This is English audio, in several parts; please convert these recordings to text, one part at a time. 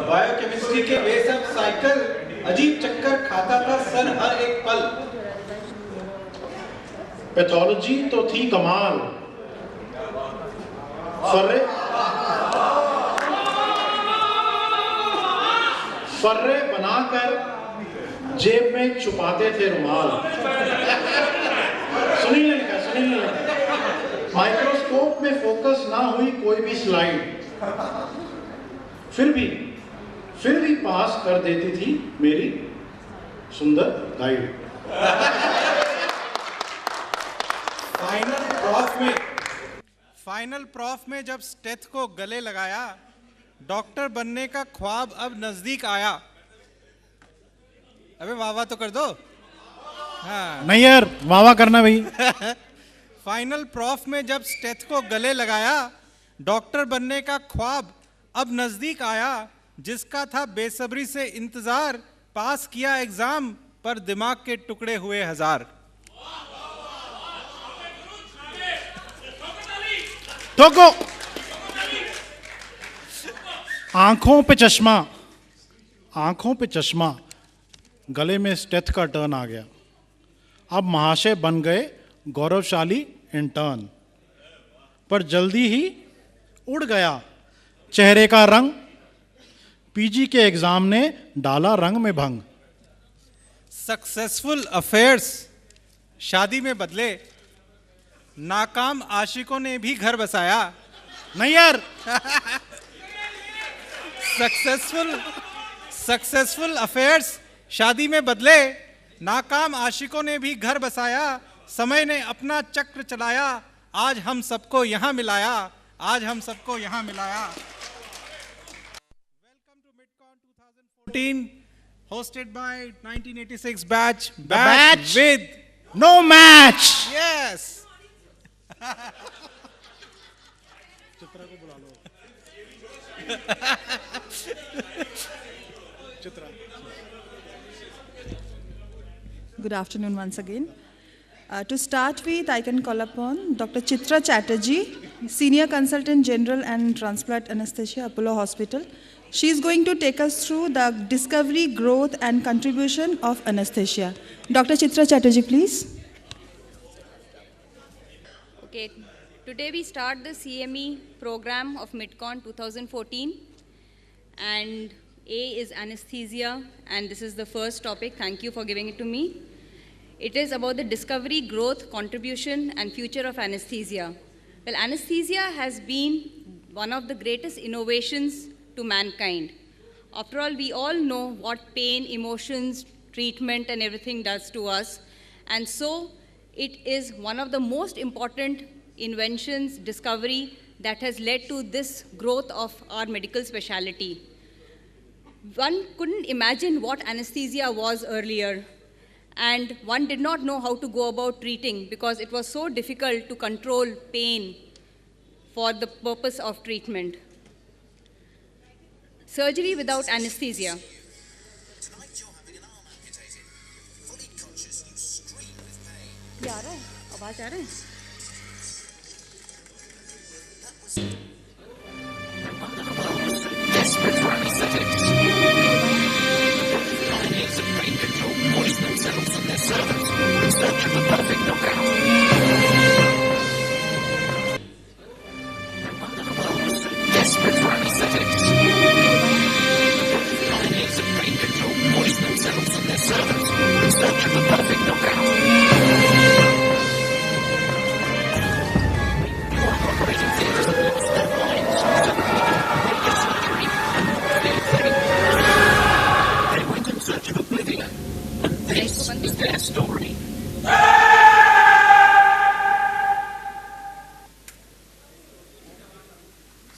Biochemistry के वे सब cycle अजीब चक्कर खाता था सर हर एक पल। पैथोलॉजी तो थी कमाल। फर्रे बनाकर जेब में छुपाते थे रुमाल। सुनील ने लिखा। माइक्रोस्कोप में फोकस ना हुई कोई भी स्लाइड, फिर भी पास कर देती थी मेरी सुंदर गाइड। फाइनल प्रॉफ में जब स्टेथ को गले लगाया, डॉक्टर बनने का ख्वाब अब नजदीक आया। अबे वाह तो कर दो। हाँ नहीं यार, वाह करना भाई। फाइनल प्रॉफ में जब स्टेथ को गले लगाया, डॉक्टर बनने का ख्वाब अब नजदीक आया। जिसका था बेसब्री से इंतजार, पास किया एग्जाम पर दिमाग के टुकड़े हुए हजार। ठोको। आंखों पे चश्मा, गले में स्टेथ का टर्न आ गया। अब महाशय बन गए गौरवशाली इंटर्न, पर जल्दी ही उड़ गया चेहरे का रंग। पीजी के एग्जाम ने डाला रंग में भंग। सक्सेसफुल अफेयर्स शादी में बदले, नाकाम आशिकों ने भी घर बसाया। नहीं यार। सक्सेसफुल अफेयर्स शादी में बदले, नाकाम आशिकों ने भी घर बसाया। समय ने अपना चक्र चलाया, आज हम सबको यहाँ मिलाया। Welcome to Midcon 2014, hosted by 1986 batch with no match। yes। Chitra को बुला लो। Chitra. Good afternoon once again. To start with, I can call upon Dr. Chitra Chatterjee, Senior Consultant General and Transplant Anesthesia, Apollo Hospital. She is going to take us through the discovery, growth and contribution of anesthesia. Dr. Chitra Chatterjee, please. Okay, today we start the CME program of MidCon 2014, and A is anesthesia, and this is the first topic. Thank you for giving it to me. It is about the discovery, growth, contribution, and future of anesthesia. Well, anesthesia has been one of the greatest innovations to mankind. After all, we all know what pain, emotions, treatment, and everything does to us. And so it is one of the most important inventions, discovery, that has led to this growth of our medical specialty. One couldn't imagine what anesthesia was earlier, and one did not know how to go about treating because it was so difficult to control pain for the purpose of treatment. Surgery without anesthesia. Tonight you're having an arm amputated. Fully conscious, you scream with pain. क्या आ रहा है? आवाज आ रहा है? Desperate for anesthetics. Pioneers of pain control poison themselves and their servants in search of the perfect knockout. Desperate for anesthetics. Pioneers of pain control poison themselves and their servants in search of the perfect knockout. Operating theatres have lost their minds. Radio surgery and morphine. They went in search of oblivion, and this is their story.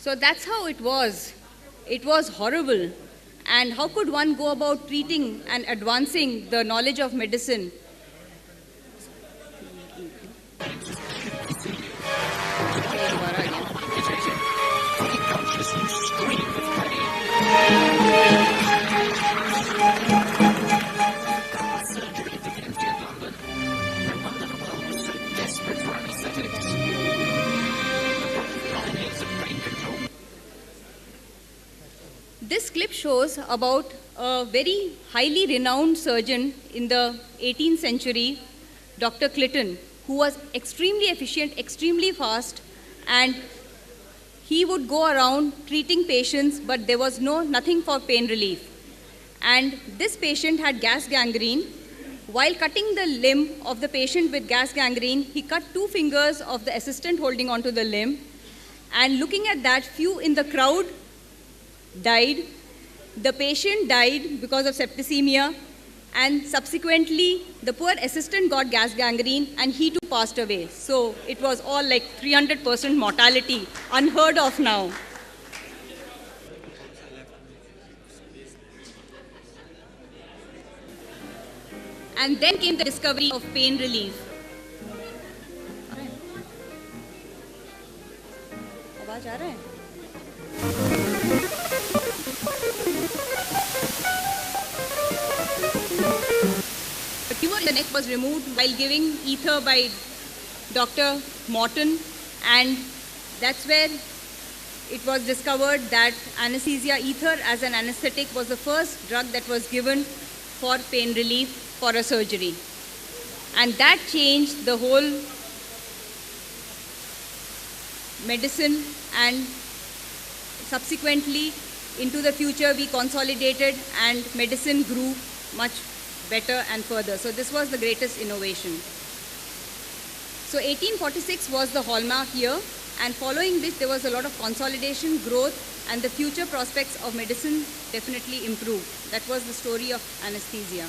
So that's how it was. It was horrible. And how could one go about treating and advancing the knowledge of medicine? Fully conscious, you scream with pain. Surgery begins in London. No wonder the world was so desperate for anesthetics. Pioneers of pain control. This clip shows about a very highly renowned surgeon in the 18th century, Dr. Clinton, who was extremely efficient, extremely fast, and he would go around treating patients, but there was nothing for pain relief. And this patient had gas gangrene. While cutting the limb of the patient with gas gangrene, he cut 2 fingers of the assistant holding onto the limb. And looking at that, few in the crowd died. The patient died because of septicemia, and subsequently the poor assistant got gas gangrene and he too passed away. So it was all like 300% mortality, unheard of now. And then came the discovery of pain relief. आवाज आ रहा है? The tumor in the neck was removed while giving ether by Dr. Morton, and that's where it was discovered that anesthesia ether as an anesthetic was the first drug that was given for pain relief for a surgery. And that changed the whole medicine, and subsequently into the future we consolidated and medicine grew much better and further. So this was the greatest innovation. So 1846 was the hallmark year, and following this there was a lot of consolidation, growth, and the future prospects of medicine definitely improved. That was the story of anesthesia.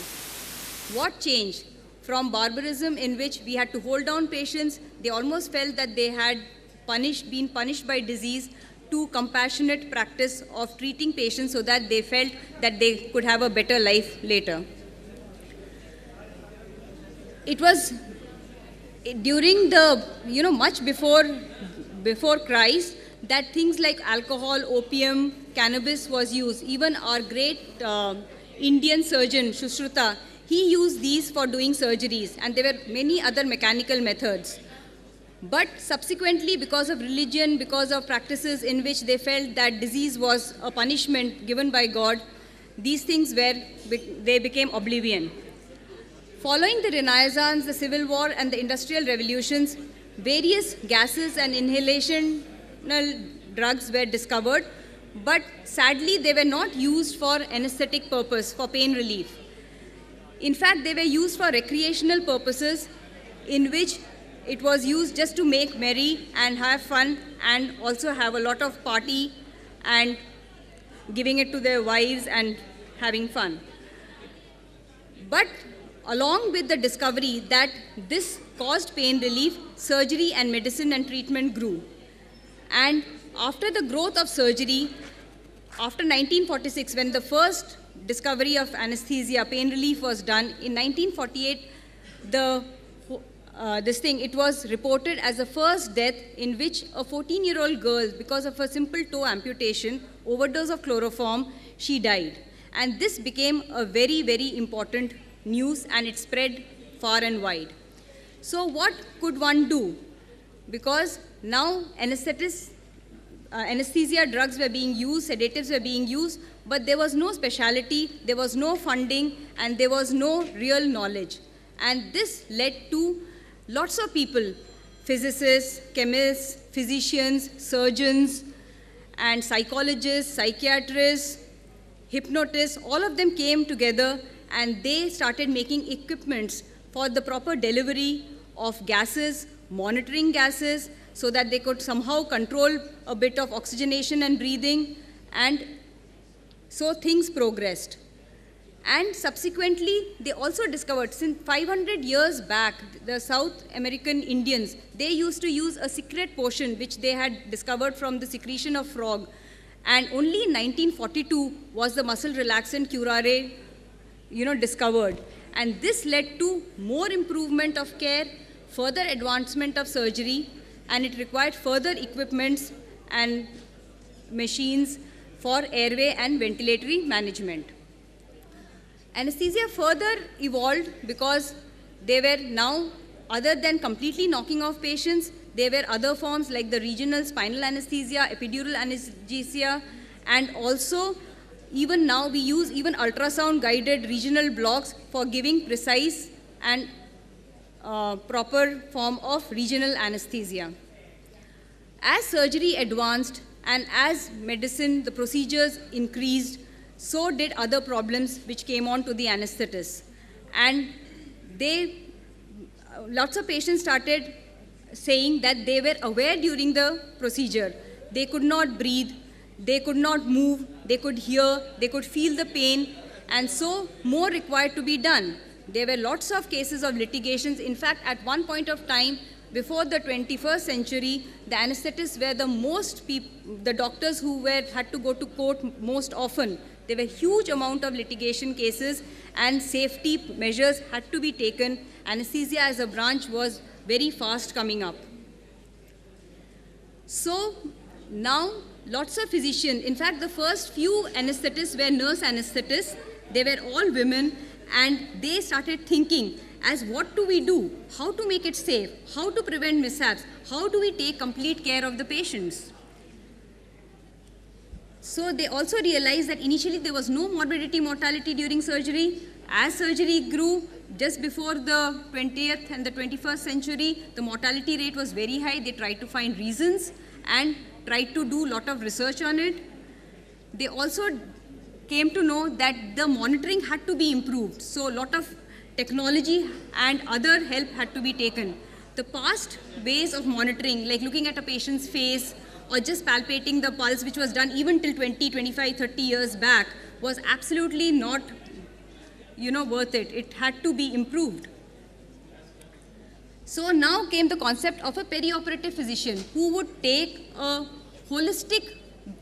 What changed? From barbarism in which we had to hold down patients, they almost felt that they had been punished by disease, to compassionate practice of treating patients so that they felt that they could have a better life later. It was during the, much before Christ, that things like alcohol, opium, cannabis was used. Even our great Indian surgeon, Sushruta, he used these for doing surgeries, and there were many other mechanical methods. But subsequently, because of religion, because of practices in which they felt that disease was a punishment given by God, these things they became oblivion. Following the Renaissance, the Civil War, and the Industrial Revolutions, various gases and inhalational drugs were discovered, but sadly they were not used for anesthetic purpose, for pain relief. In fact, they were used for recreational purposes, in which it was used just to make merry and have fun, and also have a lot of party and giving it to their wives and having fun. But along with the discovery that this caused pain relief, surgery and medicine and treatment grew. And after the growth of surgery, after 1946, when the first discovery of anesthesia, pain relief was done, in 1948, it was reported as the first death in which a 14-year-old girl, because of a simple toe amputation, overdose of chloroform, she died. And this became a very, very important news, and it spread far and wide. So what could one do? Because now anesthesia drugs were being used, sedatives were being used, but there was no speciality, there was no funding, and there was no real knowledge. And this led to lots of people, physicists, chemists, physicians, surgeons, and psychologists, psychiatrists, hypnotists, all of them came together, and they started making equipments for the proper delivery of gases, monitoring gases, so that they could somehow control a bit of oxygenation and breathing, and so things progressed. And subsequently, they also discovered, since 500 years back, the South American Indians, they used to use a secret potion which they had discovered from the secretion of frog. And only in 1942 was the muscle relaxant curare, discovered. And this led to more improvement of care, further advancement of surgery, and it required further equipments and machines for airway and ventilatory management. Anesthesia further evolved because they were now, other than completely knocking off patients, there were other forms like the regional spinal anesthesia, epidural anesthesia, and also even now we use even ultrasound guided regional blocks for giving precise and proper form of regional anesthesia. As surgery advanced and as medicine, the procedures increased, so did other problems which came on to the anesthetists. And lots of patients started saying that they were aware during the procedure. They could not breathe, they could not move, they could hear, they could feel the pain, and so more required to be done. There were lots of cases of litigations. In fact, at one point of time, before the 21st century, the anesthetists were the doctors who had to go to court most often. There were huge amount of litigation cases and safety measures had to be taken. Anesthesia as a branch was very fast coming up. So now lots of physicians, in fact the first few anesthetists were nurse anesthetists. They were all women and they started thinking, as what do we do? How to make it safe? How to prevent mishaps? How do we take complete care of the patients? So they also realized that initially there was no morbidity mortality during surgery. As surgery grew, just before the 20th and the 21st century, the mortality rate was very high. They tried to find reasons and tried to do a lot of research on it. They also came to know that the monitoring had to be improved. So a lot of technology and other help had to be taken. The past ways of monitoring, like looking at a patient's face or just palpating the pulse, which was done even till 20, 25, 30 years back, was absolutely not worth it. It had to be improved. So now came the concept of a perioperative physician who would take a holistic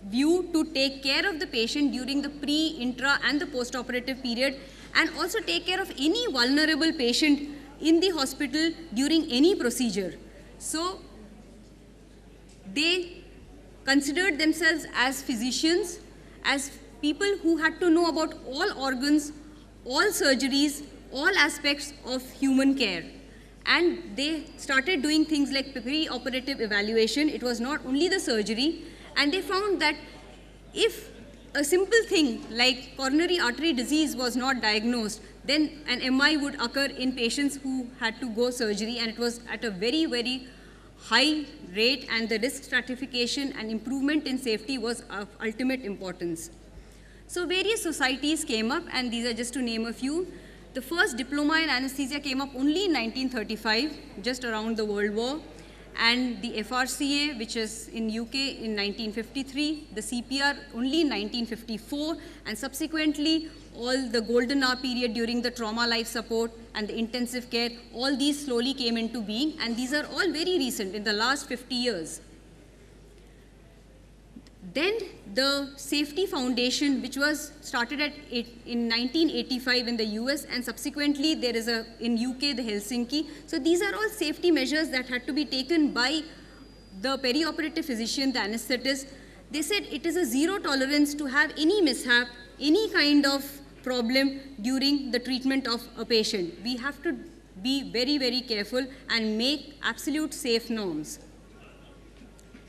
view to take care of the patient during the pre, intra and the post-operative period, and also take care of any vulnerable patient in the hospital during any procedure. So they considered themselves as physicians, as people who had to know about all organs, all surgeries, all aspects of human care. And they started doing things like pre-operative evaluation. It was not only the surgery, and they found that if a simple thing like coronary artery disease was not diagnosed, then an MI would occur in patients who had to go surgery, and it was at a very, very high rate, and the risk stratification and improvement in safety was of ultimate importance. So various societies came up, and these are just to name a few. The first diploma in anesthesia came up only in 1935, just around the World War. And the FRCA, which is in UK in 1953, the CPR only in 1954, and subsequently all the golden hour period during the trauma life support and the intensive care, all these slowly came into being, and these are all very recent, in the last 50 years. Then the Safety Foundation, which was started in 1985 in the US, and subsequently there is in UK, the Helsinki. So these are all safety measures that had to be taken by the perioperative physician, the anesthetist. They said it is a zero tolerance to have any mishap, any kind of problem during the treatment of a patient. We have to be very, very careful and make absolute safe norms.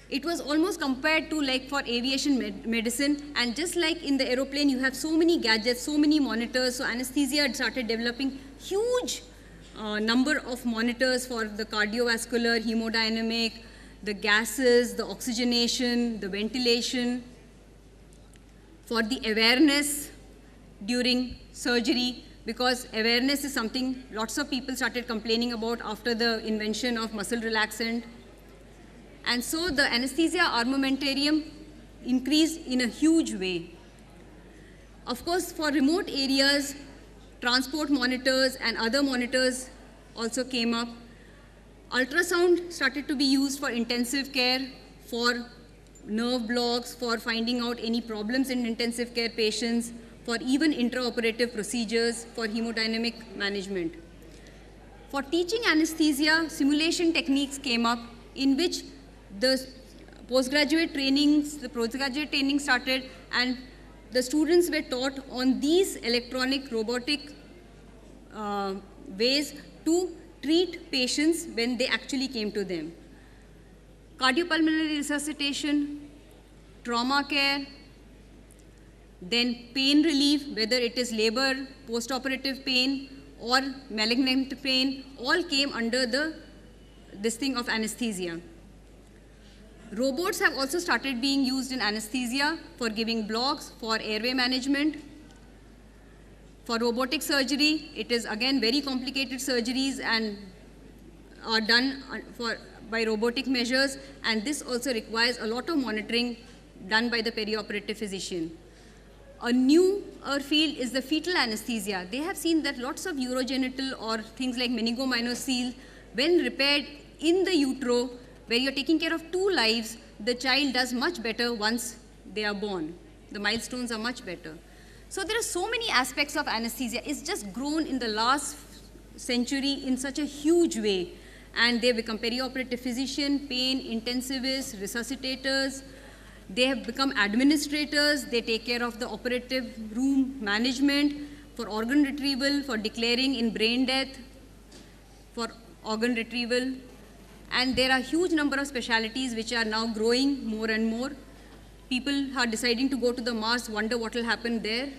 It was almost compared to like for aviation medicine, and just like in the aeroplane you have so many gadgets, so many monitors, so anesthesia had started developing huge number of monitors for the cardiovascular, hemodynamic, the gases, the oxygenation, the ventilation, for the awareness during surgery, because awareness is something lots of people started complaining about after the invention of muscle relaxant. And so the anesthesia armamentarium increased in a huge way. Of course, for remote areas, transport monitors and other monitors also came up. Ultrasound started to be used for intensive care, for nerve blocks, for finding out any problems in intensive care patients, for even intraoperative procedures, for hemodynamic management. For teaching anesthesia, simulation techniques came up in which the postgraduate training started, and the students were taught on these electronic robotic ways to treat patients when they actually came to them. Cardiopulmonary resuscitation, trauma care, then pain relief, whether it is labor, post-operative pain, or malignant pain, all came under this thing of anesthesia. Robots have also started being used in anesthesia for giving blocks, for airway management. For robotic surgery, it is again very complicated surgeries and are done by robotic measures, and this also requires a lot of monitoring done by the perioperative physician. A newer field is the fetal anesthesia. They have seen that lots of urogenital or things like meningomyocele, when repaired in the utero, where you're taking care of 2 lives, the child does much better once they are born. The milestones are much better. So there are so many aspects of anesthesia. It's just grown in the last century in such a huge way. And they become perioperative physician, pain intensivists, resuscitators. They have become administrators. They take care of the operative room management for organ retrieval, for declaring in brain death, for organ retrieval. And there are a huge number of specialties which are now growing more and more. People are deciding to go to the Mars, wonder what will happen there.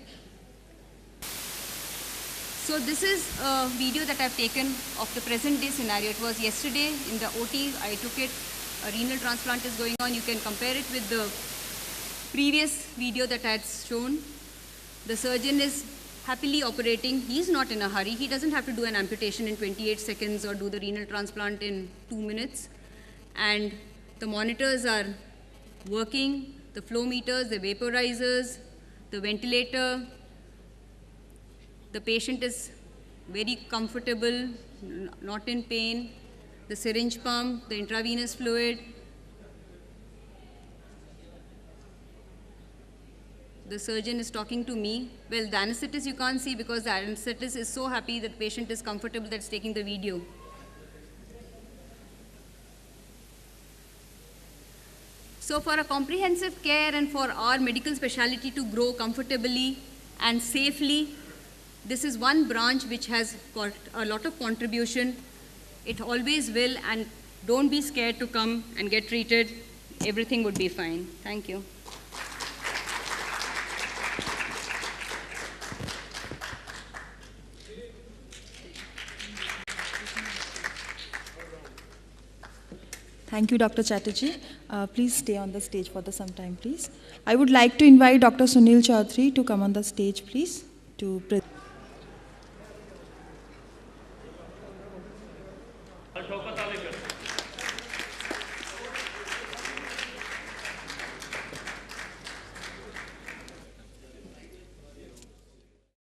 So this is a video that I've taken of the present day scenario. It was yesterday in the OT, I took it. A renal transplant is going on. You can compare it with the previous video that I had shown. The surgeon is happily operating. He's not in a hurry. He doesn't have to do an amputation in 28 seconds or do the renal transplant in 2 minutes. And the monitors are working, the flow meters, the vaporizers, the ventilator. The patient is very comfortable, not in pain. The syringe pump, the intravenous fluid. The surgeon is talking to me. Well, the anesthetist you can't see because the anesthetist is so happy that the patient is comfortable that's taking the video. So for a comprehensive care and for our medical specialty to grow comfortably and safely, this is one branch which has got a lot of contribution. It always will, and don't be scared to come and get treated. Everything would be fine. Thank you. Thank you, Dr. Chatterjee. Please stay on the stage for some time, please. I would like to invite Dr. Sunil Chaudhary to come on the stage, please, to present.